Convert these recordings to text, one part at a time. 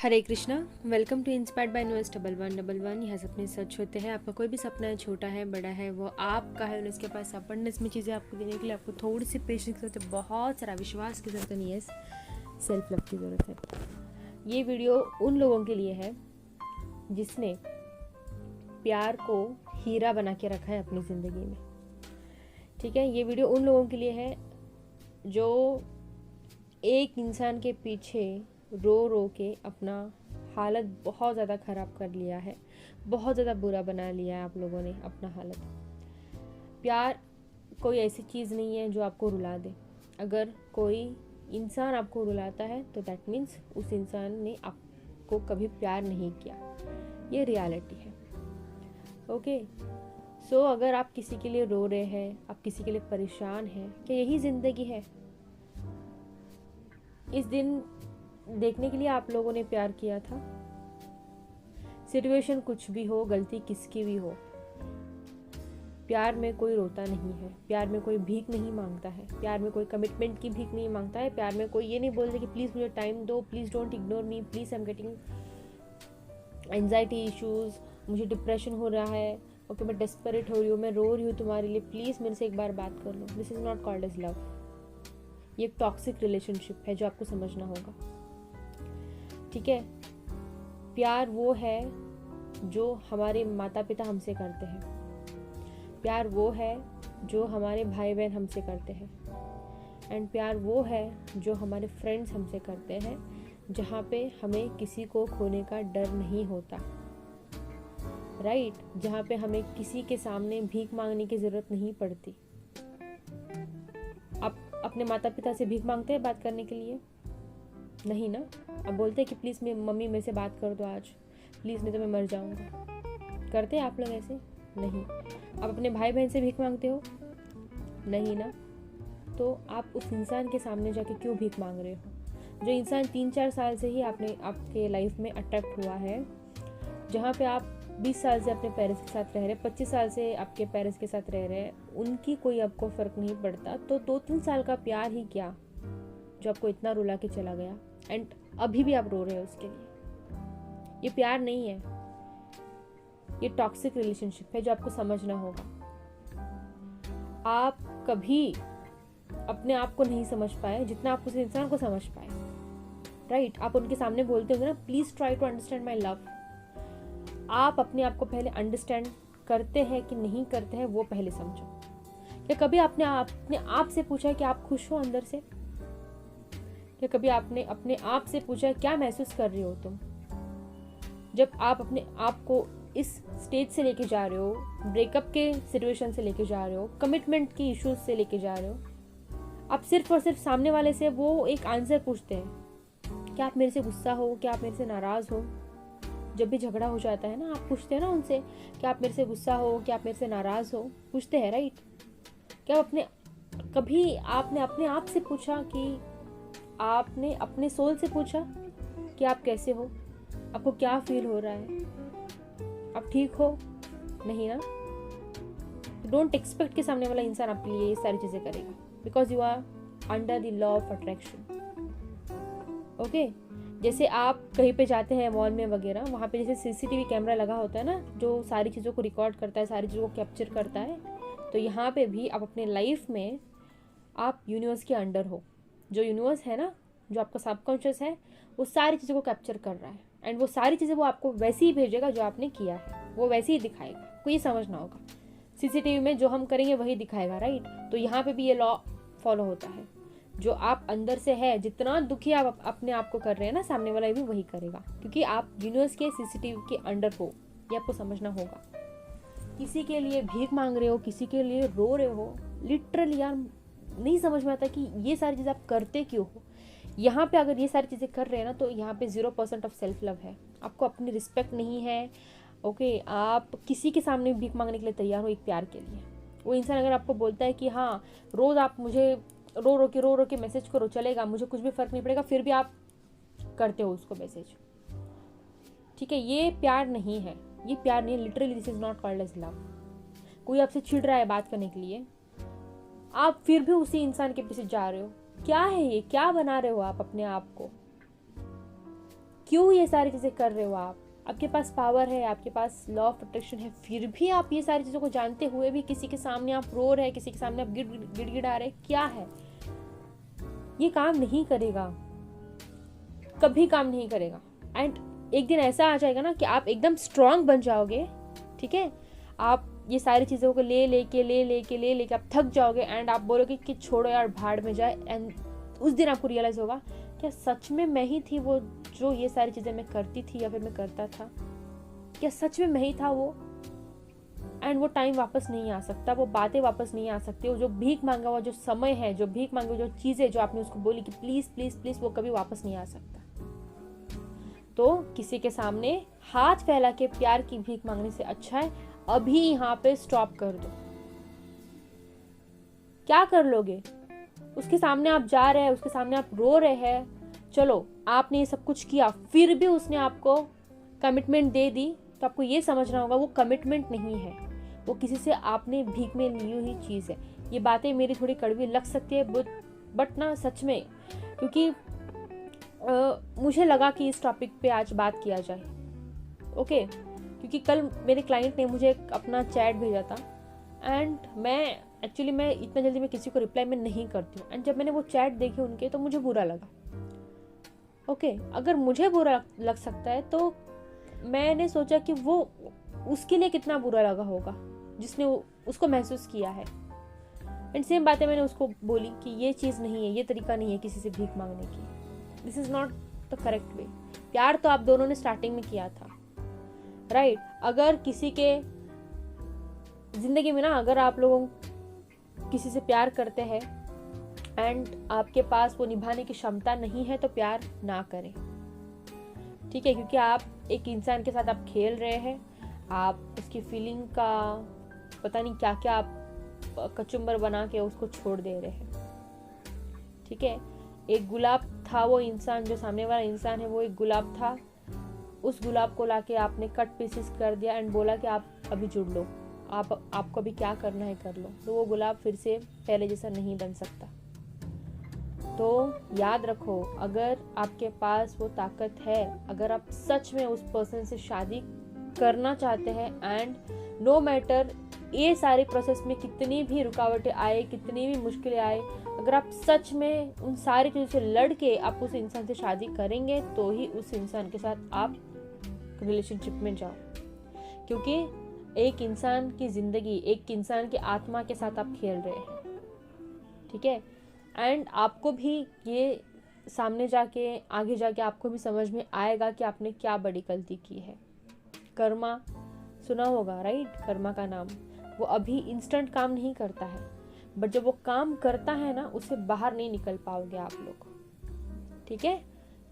Hare Krishna. Welcome to inspired by news 1111। यह सपने सच होते हैं। आपका कोई भी सपना है, छोटा है बड़ा है, वो आपका है और उसके पास अबंडेंस में चीज़ें आपको देने के लिए आपको थोड़ी सी पेशेंस की जरूरत है, बहुत सारा विश्वास की ज़रूरत नहीं है, सेल्फ लव की ज़रूरत है। ये वीडियो उन लोगों के लिए है जिसने प्यार को हीरा बना के रखा है अपनी ज़िंदगी में। ठीक है, ये वीडियो उन लोगों के लिए है जो एक इंसान के पीछे रो रो के अपना हालत बहुत ज़्यादा ख़राब कर लिया है, बहुत ज़्यादा बुरा बना लिया है आप लोगों ने अपना हालत। प्यार कोई ऐसी चीज़ नहीं है जो आपको रुला दे। अगर कोई इंसान आपको रुलाता है तो दैट मीन्स उस इंसान ने आपको कभी प्यार नहीं किया। ये रियलिटी है। ओके, सो अगर आप किसी के लिए रो रहे हैं, आप किसी के लिए परेशान हैं, क्या यही ज़िंदगी है? इस दिन देखने के लिए आप लोगों ने प्यार किया था। सिचुएशन कुछ भी हो, गलती किसकी भी हो, प्यार में कोई रोता नहीं है, प्यार में कोई भीख नहीं मांगता है, प्यार में कोई कमिटमेंट की भीख नहीं मांगता है, प्यार में कोई ये नहीं बोलता कि प्लीज़ मुझे टाइम दो, please don't ignore me, please I am getting anxiety issues, मुझे डिप्रेशन हो रहा है, ओके मैं डेस्परेट हो रही हूँ, मैं रो रही हूँ तुम्हारे लिए, प्लीज़ मेरे से एक बार बात कर लो। This is not called as love. ये एक टॉक्सिक रिलेशनशिप है जो आपको समझना होगा। ठीक है, प्यार वो है जो हमारे माता पिता हमसे करते हैं, प्यार वो है जो हमारे भाई बहन हमसे करते हैं, एंड प्यार वो है जो हमारे फ्रेंड्स हमसे करते हैं, जहाँ पे हमें किसी को खोने का डर नहीं होता, राइट? जहाँ पे हमें किसी के सामने भीख मांगने की ज़रूरत नहीं पड़ती। आप अपने माता पिता से भीख मांगते हैं बात करने के लिए? नहीं ना। अब बोलते हैं कि प्लीज़ मम्मी मेरे से बात कर दो आज, प्लीज़ नहीं तो मैं मर जाऊंगा। करते हैं आप लोग ऐसे? नहीं। आप अपने भाई बहन से भीख मांगते हो? नहीं ना। तो आप उस इंसान के सामने जाके क्यों भीख मांग रहे हो? जो इंसान 3-4 साल से ही आपके लाइफ में अट्रैक्ट हुआ है, जहाँ पे आप 20 साल से अपने पेरेंट्स के साथ रह रहे, 25 साल से आपके पेरेंट्स के साथ रह रहे हैं, उनकी कोई आपको फ़र्क नहीं पड़ता, तो 2-3 साल का प्यार ही क्या जो आपको इतना रुला के चला गया, एंड अभी भी आप रो रहे हो उसके लिए। ये प्यार नहीं है, ये टॉक्सिक रिलेशनशिप है जो आपको समझना होगा। आप कभी अपने आप को नहीं समझ पाए जितना आप उस इंसान को समझ पाए, राइट? आप उनके सामने बोलते होंगे ना, please try to understand my love. आप अपने आप को पहले अंडरस्टैंड करते हैं कि नहीं करते हैं, वो पहले समझो। क्या कभी आपने अपने आप से पूछा कि आप खुश हो अंदर से? क्या कभी आपने अपने आप से पूछा क्या महसूस कर रही हो तुम? जब आप अपने आप को इस स्टेज से लेके जा रहे हो, ब्रेकअप के सिचुएशन से लेके जा रहे हो, कमिटमेंट की इश्यूज से लेके जा रहे हो, आप सिर्फ और सिर्फ सामने वाले से वो एक आंसर पूछते हैं, क्या आप मेरे से गुस्सा हो, क्या आप मेरे से नाराज़ हो? जब भी झगड़ा हो जाता है ना, आप पूछते हैं ना उनसे, क्या आप मेरे से गुस्सा हो, क्या आप मेरे से नाराज़ हो? पूछते हैं, राइट? क्या कभी आपने अपने आप से पूछा कि आपने अपने सोल से पूछा कि आप कैसे हो, आपको क्या फील हो रहा है, आप ठीक हो? नहीं ना। डोंट एक्सपेक्ट कि सामने वाला इंसान आपके लिए ये सारी चीज़ें करेगा, because you are under the law of attraction. Okay, जैसे आप कहीं पे जाते हैं मॉल में वगैरह, वहाँ पे जैसे सीसीटीवी कैमरा लगा होता है ना, जो सारी चीज़ों को रिकॉर्ड करता है, सारी चीज़ों को कैप्चर करता है, तो यहाँ पे भी आप अपने लाइफ में आप यूनिवर्स के अंडर हो। जो यूनिवर्स है ना, जो आपका सबकॉन्शियस है, वो सारी चीज़ों को कैप्चर कर रहा है, एंड वो सारी चीज़ें वो आपको वैसे ही भेजेगा जो आपने किया है, वो वैसे ही दिखाएगा। आपको ये समझना होगा, सीसीटीवी में जो हम करेंगे वही दिखाएगा, राइट? तो यहाँ पे भी ये लॉ फॉलो होता है। जो आप अंदर से है, जितना दुखी आप अपने आप को कर रहे हैं ना, सामने वाला भी वही करेगा, क्योंकि आप यूनिवर्स के सीसीटीवी के अंडर हो। ये आपको समझना होगा। किसी के लिए भीख मांग रहे हो, किसी के लिए रो रहे हो, लिटरली यार नहीं समझ में आता कि ये सारी चीज़ें आप करते क्यों हो। यहाँ पे अगर ये सारी चीज़ें कर रहे हैं ना, तो यहाँ पे 0% ऑफ सेल्फ लव है। आपको अपनी रिस्पेक्ट नहीं है। ओके, आप किसी के सामने भीख मांगने के लिए तैयार हो एक प्यार के लिए। वो इंसान अगर आपको बोलता है कि हाँ रोज़ आप मुझे रो रो के मैसेज करो, चलेगा, मुझे कुछ भी फ़र्क नहीं पड़ेगा, फिर भी आप करते हो उसको मैसेज, ठीक है, ये प्यार नहीं है। ये प्यार नहीं है, literally this is not called as love. कोई आपसे छिड़ रहा है बात करने के लिए, आप फिर भी उसी इंसान के पीछे जा रहे हो। क्या है ये? क्या बना रहे हो आप अपने आप को? क्यों ये सारी चीज़ें कर रहे हो आप? आपके पास पावर है, आपके पास लॉ ऑफ अट्रैक्शन है, फिर भी आप ये सारी चीज़ों को जानते हुए भी किसी के सामने आप रो रहे हैं, किसी के सामने आप गिड़गिड़ा रहे, क्या है? ये काम नहीं करेगा, कभी काम नहीं करेगा। एंड एक दिन ऐसा आ जाएगा ना कि आप एकदम स्ट्रांग बन जाओगे, ठीक है, आप ये सारी चीज़ों को ले लेके आप थक जाओगे एंड आप बोलोगे कि छोड़ो यार, भाड़ में जाए। एंड उस दिन आपको रियलाइज होगा क्या सच में मैं ही थी वो जो ये सारी चीज़ें मैं करती थी या फिर मैं करता था? क्या सच में मैं ही था वो? एंड वो टाइम वापस नहीं आ सकता, वो बातें वापस नहीं आ सकती, वो जो भीख मांगा हुआ जो समय है, जो भीख मांगी जो चीज़ें जो आपने उसको बोली कि प्लीज़ प्लीज़ प्लीज़, वो कभी वापस नहीं आ सकता। तो किसी के सामने हाथ फैला के प्यार की भीख मांगने से अच्छा है अभी यहाँ पे स्टॉप कर दो। क्या कर लोगे? उसके सामने आप जा रहे हैं, उसके सामने आप रो रहे हैं, चलो आपने ये सब कुछ किया, फिर भी उसने आपको कमिटमेंट दे दी, तो आपको ये समझना होगा वो कमिटमेंट नहीं है, वो किसी से आपने भीख में ली हुई चीज़ है। ये बातें मेरी थोड़ी कड़वी लग सकती है बट ना सच में, क्योंकि मुझे लगा कि इस टॉपिक पे आज बात किया जाए। ओके, क्योंकि कल मेरे क्लाइंट ने मुझे अपना चैट भेजा था एंड मैं इतना जल्दी मैं किसी को रिप्लाई में नहीं करती हूँ। एंड जब मैंने वो चैट देखे उनके, तो मुझे बुरा लगा। ओके, अगर मुझे बुरा लग सकता है तो मैंने सोचा कि वो उसके लिए कितना बुरा लगा होगा जिसने उसको महसूस किया है। एंड सेम बातें मैंने उसको बोली कि ये चीज़ नहीं है, ये तरीका नहीं है किसी से भीख मांगने की, this is not the correct way. प्यार तो आप दोनों ने स्टार्टिंग में किया था, राइट? अगर किसी के जिंदगी में ना, अगर आप लोगों किसी से प्यार करते हैं एंड आपके पास वो निभाने की क्षमता नहीं है, तो प्यार ना करें, ठीक है? क्योंकि आप एक इंसान के साथ आप खेल रहे हैं, आप उसकी फीलिंग का पता नहीं क्या क्या आप कचुम्बर बना के उसको छोड़ दे रहे हैं, ठीक है? एक गुलाब था वो इंसान, जो सामने वाला इंसान है वो एक गुलाब था, उस गुलाब को लाके आपने कट पीसेस कर दिया एंड बोला कि आप अभी जुड़ लो, आपको अभी क्या करना है कर लो, तो वो गुलाब फिर से पहले जैसा नहीं बन सकता। तो याद रखो, अगर आपके पास वो ताकत है, अगर आप सच में उस पर्सन से शादी करना चाहते हैं एंड नो मैटर ये सारे प्रोसेस में कितनी भी रुकावटें आए, कितनी भी मुश्किलें आए, अगर आप सच में उन सारी चीज़ों से लड़ के आप उस इंसान से शादी करेंगे, तो ही उस इंसान के साथ आप रिलेशनशिप में जाओ। क्योंकि एक इंसान की ज़िंदगी, एक इंसान की आत्मा के साथ आप खेल रहे हैं, ठीक है? एंड आपको भी ये सामने जाके, आगे जाके आपको भी समझ में आएगा कि आपने क्या बड़ी गलती की है। कर्मा सुना होगा, राइट? कर्मा का नाम। वो अभी इंस्टेंट काम नहीं करता है, बट जब वो काम करता है ना, उससे बाहर नहीं निकल पाओगे आप लोग, ठीक है?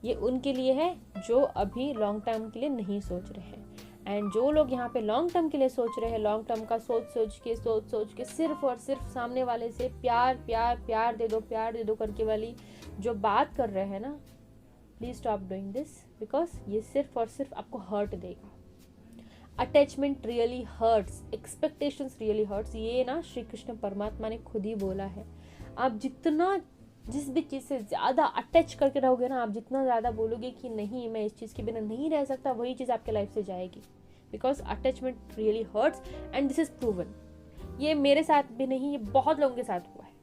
ये उनके लिए है जो अभी लॉन्ग टर्म के लिए नहीं सोच रहे हैं। एंड जो लोग यहाँ पे लॉन्ग टर्म के लिए सोच रहे हैं, लॉन्ग टर्म का सोच के सिर्फ और सिर्फ सामने वाले से प्यार दे दो करके वाली जो बात कर रहे हैं ना, please stop doing this, because ये सिर्फ और सिर्फ आपको हर्ट देगा। Attachment really hurts, expectations really hurts, ये ना श्री कृष्ण परमात्मा ने खुद ही बोला है। आप जितना जिस भी चीज़ से ज़्यादा अटैच करके रहोगे ना, आप जितना ज़्यादा बोलोगे कि नहीं मैं इस चीज़ के बिना नहीं रह सकता, वही चीज़ आपके लाइफ से जाएगी। Because attachment really hurts and this is proven. ये मेरे साथ भी नहीं, ये बहुत लोगों के साथ हुआ है।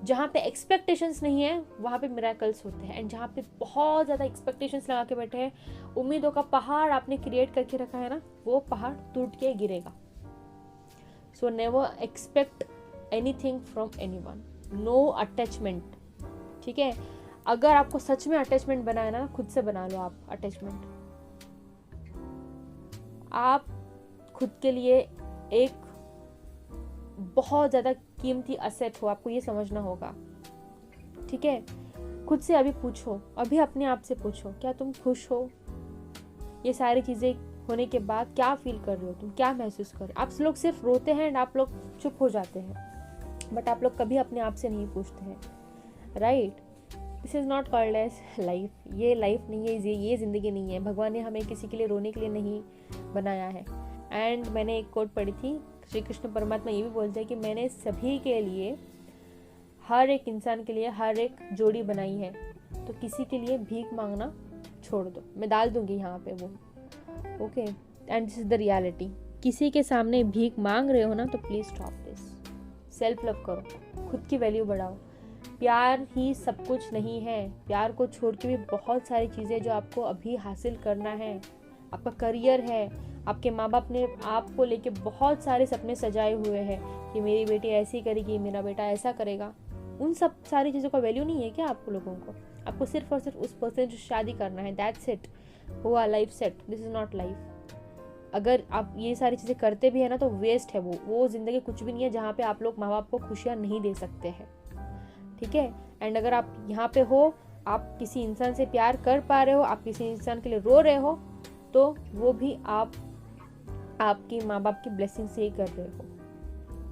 जहाँ पे एक्सपेक्टेशंस नहीं है वहाँ पे मिरेकल्स होते हैं, एंड जहाँ पे बहुत ज़्यादा एक्सपेक्टेशंस लगा के बैठे हैं, उम्मीदों का पहाड़ आपने क्रिएट करके रखा है ना, वो पहाड़ टूट के गिरेगा। So never expect anything from anyone, no attachment, ठीक है? अगर आपको सच में अटैचमेंट बना है ना, खुद से बना लो आप अटैचमेंट। आप खुद के लिए एक बहुत ज़्यादा कीमती असेट हो, आपको ये समझना होगा, ठीक है? खुद से अभी पूछो, अभी अपने आप से पूछो, क्या तुम खुश हो? ये सारी चीज़ें होने के बाद क्या फील कर रहे हो, तुम क्या महसूस कर रहे हो? आप लोग सिर्फ रोते हैं एंड आप लोग चुप हो जाते हैं, बट आप लोग कभी अपने आप से नहीं पूछते हैं, right? This is not called as life. ये लाइफ नहीं है, ये ज़िंदगी नहीं है। भगवान ने हमें किसी के लिए रोने के लिए नहीं बनाया है। एंड मैंने एक कोट पढ़ी थी, श्री कृष्ण परमात्मा ये भी बोलते हैं कि मैंने सभी के लिए, हर एक इंसान के लिए हर एक जोड़ी बनाई है, तो किसी के लिए भीख मांगना छोड़ दो, मैं डाल दूंगी यहाँ पे वो। Okay, and this is the reality. किसी के सामने भीख मांग रहे हो ना तो please stop this. Self love करो, खुद की वैल्यू बढ़ाओ। प्यार ही सब कुछ नहीं है, प्यार को छोड़ के भी बहुत सारी चीज़ें जो आपको अभी हासिल करना है। आपका करियर है, आपके माँ बाप ने आपको लेके बहुत सारे सपने सजाए हुए हैं कि मेरी बेटी ऐसी करेगी, मेरा बेटा ऐसा करेगा। उन सब सारी चीज़ों का वैल्यू नहीं है क्या आपको लोगों को? आपको सिर्फ और सिर्फ उस पर्सन से शादी करना है, दैट्स इट। हुआ life set, this is not life. अगर आप ये सारी चीज़ें करते भी है ना तो वेस्ट है वो ज़िंदगी कुछ भी नहीं है जहाँ पे आप लोग माँ बाप को खुशियाँ नहीं दे सकते हैं, ठीक है। एंड अगर आप यहाँ पे हो, आप किसी इंसान से प्यार कर पा रहे हो, आप किसी इंसान के लिए रो रहे हो, तो वो भी आप आपकी माँ बाप की ब्लेसिंग से ही कर रहे हो,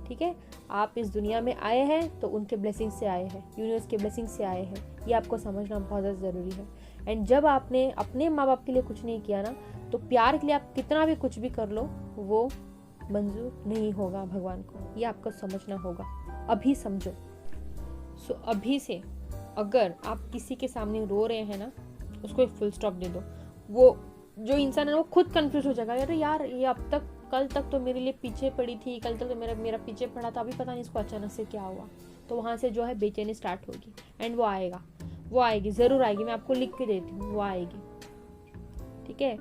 ठीक है। आप इस दुनिया में आए हैं तो उनके ब्लेसिंग से आए हैं, यूनिवर्स के ब्लेसिंग से आए हैं, ये आपको समझना बहुत ज़्यादा ज़रूरी है। एंड जब आपने अपने माँ बाप के लिए कुछ नहीं किया ना, तो प्यार के लिए आप कितना भी कुछ भी कर लो, वो मंजूर नहीं होगा भगवान को, ये आपको समझना होगा। अभी समझो। सो अभी से अगर आप किसी के सामने रो रहे हैं ना, उसको एक फुल स्टॉप दे दो। वो जो इंसान है वो खुद कंफ्यूज हो जाएगा, अरे यार ये अब तक कल तक तो मेरे लिए पीछे पड़ी थी, कल तक तो मेरा पीछे पड़ा था, अभी पता नहीं इसको अचानक से क्या हुआ। तो वहाँ से जो है बेचैनी स्टार्ट होगी। एंड वो आएगा, वो आएगी, ज़रूर आएगी, मैं आपको लिख के देती हूँ, वो आएगी, ठीक है।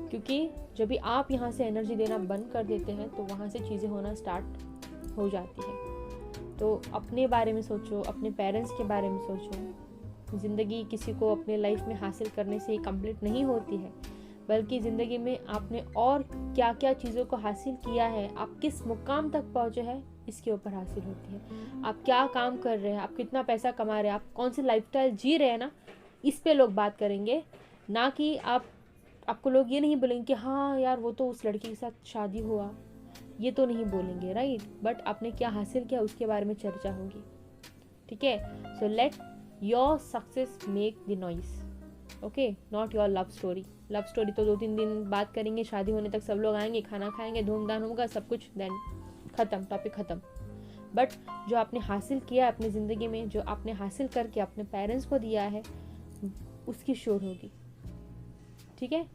क्योंकि जब भी आप यहाँ से एनर्जी देना बंद कर देते हैं तो वहाँ से चीज़ें होना स्टार्ट हो जाती है। तो अपने बारे में सोचो, अपने पेरेंट्स के बारे में सोचो। ज़िंदगी किसी को अपने लाइफ में हासिल करने से ही कंप्लीट नहीं होती है, बल्कि ज़िंदगी में आपने और क्या क्या चीज़ों को हासिल किया है, आप किस मुकाम तक पहुँचे हैं, इसके ऊपर हासिल होती है। आप क्या काम कर रहे हैं, आप कितना पैसा कमा रहे हैं, आप कौन सी लाइफस्टाइल जी रहे हैं ना, इस पे लोग बात करेंगे। ना कि आपको लोग ये नहीं बोलेंगे कि हाँ यार वो तो उस लड़की के साथ शादी हुआ, ये तो नहीं बोलेंगे, राइट। बट आपने क्या हासिल किया उसके बारे में चर्चा होगी, ठीक है। So let your success make the noise, okay, not your love story. Love story तो 2-3 दिन बात करेंगे, शादी होने तक सब लोग आएंगे, खाना खाएंगे, धूमधाम होगा सब कुछ, देन ख़त्म, टॉपिक ख़त्म। बट जो आपने हासिल किया अपनी ज़िंदगी में, जो आपने हासिल करके अपने पेरेंट्स को दिया है, उसकी शोर होगी, ठीक है।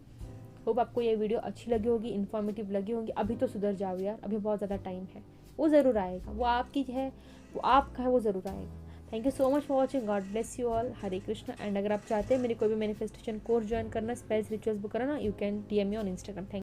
होप आपको ये वीडियो अच्छी लगी होगी, इन्फॉर्मेटिव लगी होगी। अभी तो सुधर जाओ यार, अभी बहुत ज़्यादा टाइम है, वो ज़रूर आएगा, वो आपकी है, वो आपका है, वो ज़रूर आएगा। Thank you so much for watching, God bless you all, Hare Krishna. And अगर आप चाहते हैं मेरे कोई भी मैनिफेस्टेशन कोर्स ज्वाइन करना, स्पेल्स रिचुअल्स बुक करना, you can DM me on Instagram। Thank